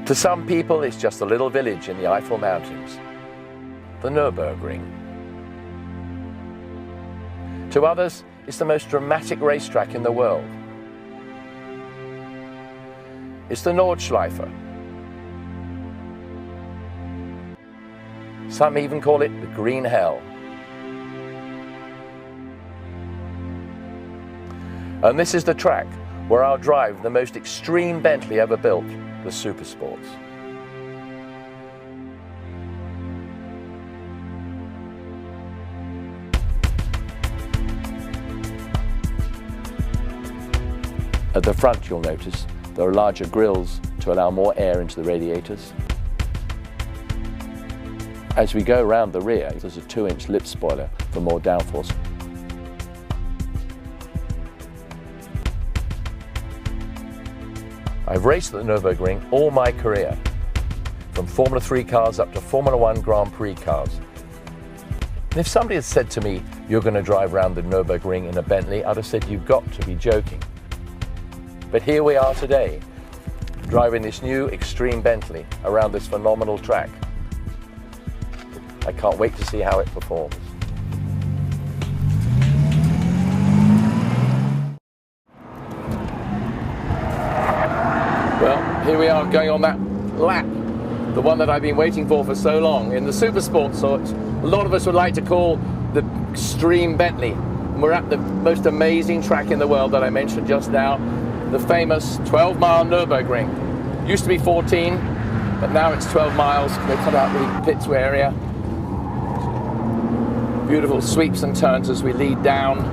To some people, it's just a little village in the Eifel Mountains, the Nurburgring. To others, it's the most dramatic racetrack in the world. It's the Nordschleife. Some even call it the Green Hell. And this is the track where I'll drive the most extreme Bentley ever built, the Supersports. At the front, you'll notice there are larger grills to allow more air into the radiators. As we go around the rear, there's a 2-inch lip spoiler for more downforce. I've raced at the Nurburgring all my career, from Formula 3 cars up to Formula 1 Grand Prix cars. And if somebody had said to me, you're going to drive around the Nurburgring in a Bentley, I'd have said, you've got to be joking. But here we are today, driving this new extreme Bentley around this phenomenal track. I can't wait to see how it performs. Well, here we are going on that lap, the one that I've been waiting for so long, in the Supersports, so a lot of us would like to call the extreme Bentley. And we're at the most amazing track in the world that I mentioned just now, the famous 12-mile Nurburgring. Used to be 14, but now it's 12 miles. They cut out the pits area. Beautiful sweeps and turns as we lead down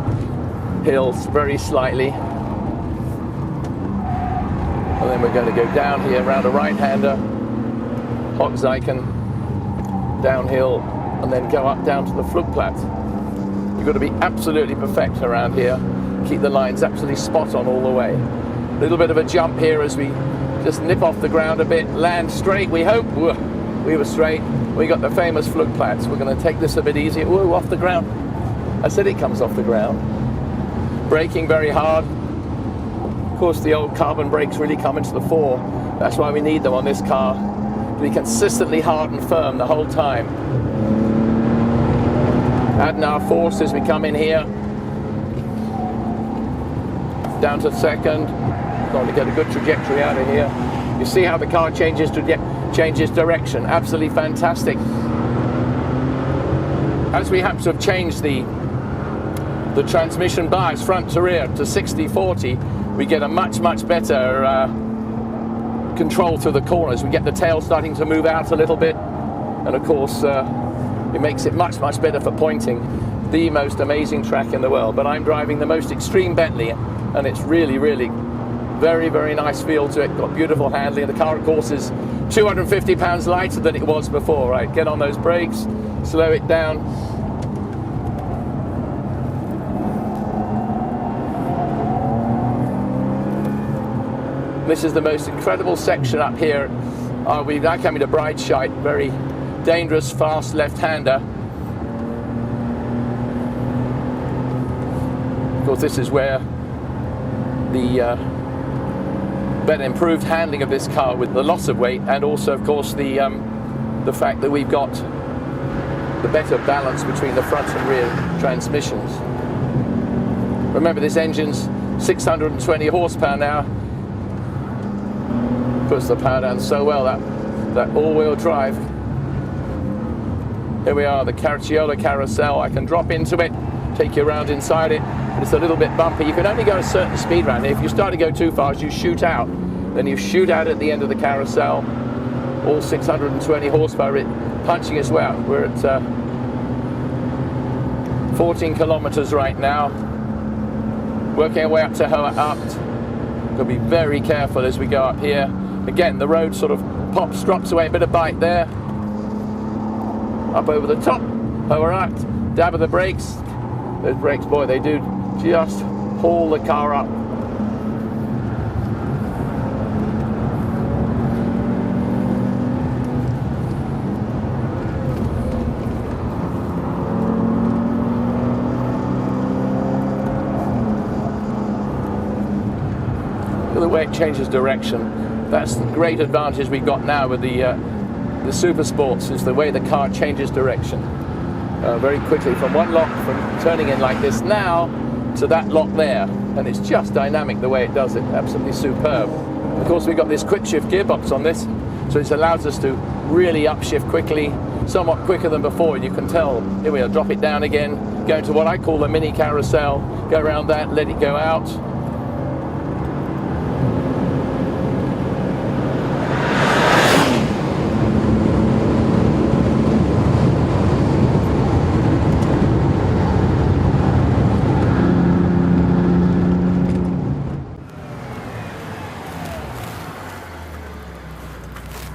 hills very slightly. And then we're going to go down here around a right-hander, Hochzeichen, downhill, and then go up down to the Flugplatz. You've got to be absolutely perfect around here. Keep the lines absolutely spot on all the way. A little bit of a jump here as we just nip off the ground a bit, land straight, we hope. We were straight. We got the famous Flugplatz. We're going to take this a bit easier. Whoa, off the ground. I said it comes off the ground. Braking very hard. Of course, the old carbon brakes really come into the fore. That's why we need them on this car. To be consistently hard and firm the whole time. Adding our force as we come in here. Down to second. Going to get a good trajectory out of here. You see how the car changes direction. Absolutely fantastic. As we happen to have changed the transmission bias front to rear to 60/40, we get a much better control through the corners. We get the tail starting to move out a little bit, and of course it makes it much better for pointing. The most amazing track in the world. But I'm driving the most extreme Bentley, and it's really very nice feel to it. Got beautiful handling. The car, of course, is 250 pounds lighter than it was before. Right, get on those brakes, slow it down. This is the most incredible section up here. We're now coming to Breitscheid, very dangerous, fast left-hander. Of course, this is where the better improved handling of this car with the loss of weight, and also, of course, the fact that we've got the better balance between the front and rear transmissions. Remember, this engine's 620 horsepower now. Puts the power down so well, that all-wheel drive. Here we are, the Caracciola carousel. I can drop into it, take you around inside it. It's a little bit bumpy. You can only go a certain speed around here. If you start to go too fast, you shoot out. Then you shoot out at the end of the carousel. All 620 horsepower punching as well. We're at 14 kilometers right now. Working our way up to Hohe Abt. Got to be very careful as we go up here. Again, the road sort of pops, drops away, a bit of bite there. Up over the top, Hohe Abt. Dab of the brakes. Those brakes, boy, they do just haul the car up. Look at the way it changes direction. That's the great advantage we've got now with the Supersports, is the way the car changes direction very quickly from one lock, from turning in like this now to that lock there, and it's just dynamic the way it does it. Absolutely superb. Of course, we've got this quick shift gearbox on this, so it allows us to really upshift quickly, somewhat quicker than before. You can tell, here we are, drop it down again, go into what I call a mini carousel, go around that, let it go out.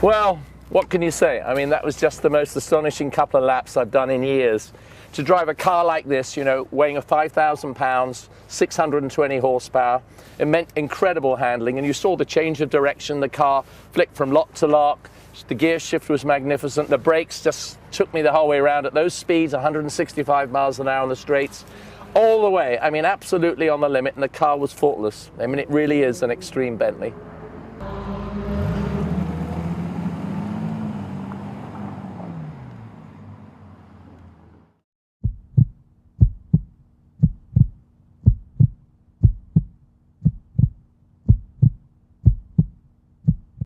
Well, what can you say? I mean, that was just the most astonishing couple of laps I've done in years. To drive a car like this, you know, weighing 5,000 pounds, 620 horsepower, it meant incredible handling, and you saw the change of direction. The car flicked from lock to lock. The gear shift was magnificent. The brakes just took me the whole way around at those speeds, 165 miles an hour on the straights, all the way. I mean, absolutely on the limit, and the car was faultless. I mean, it really is an extreme Bentley.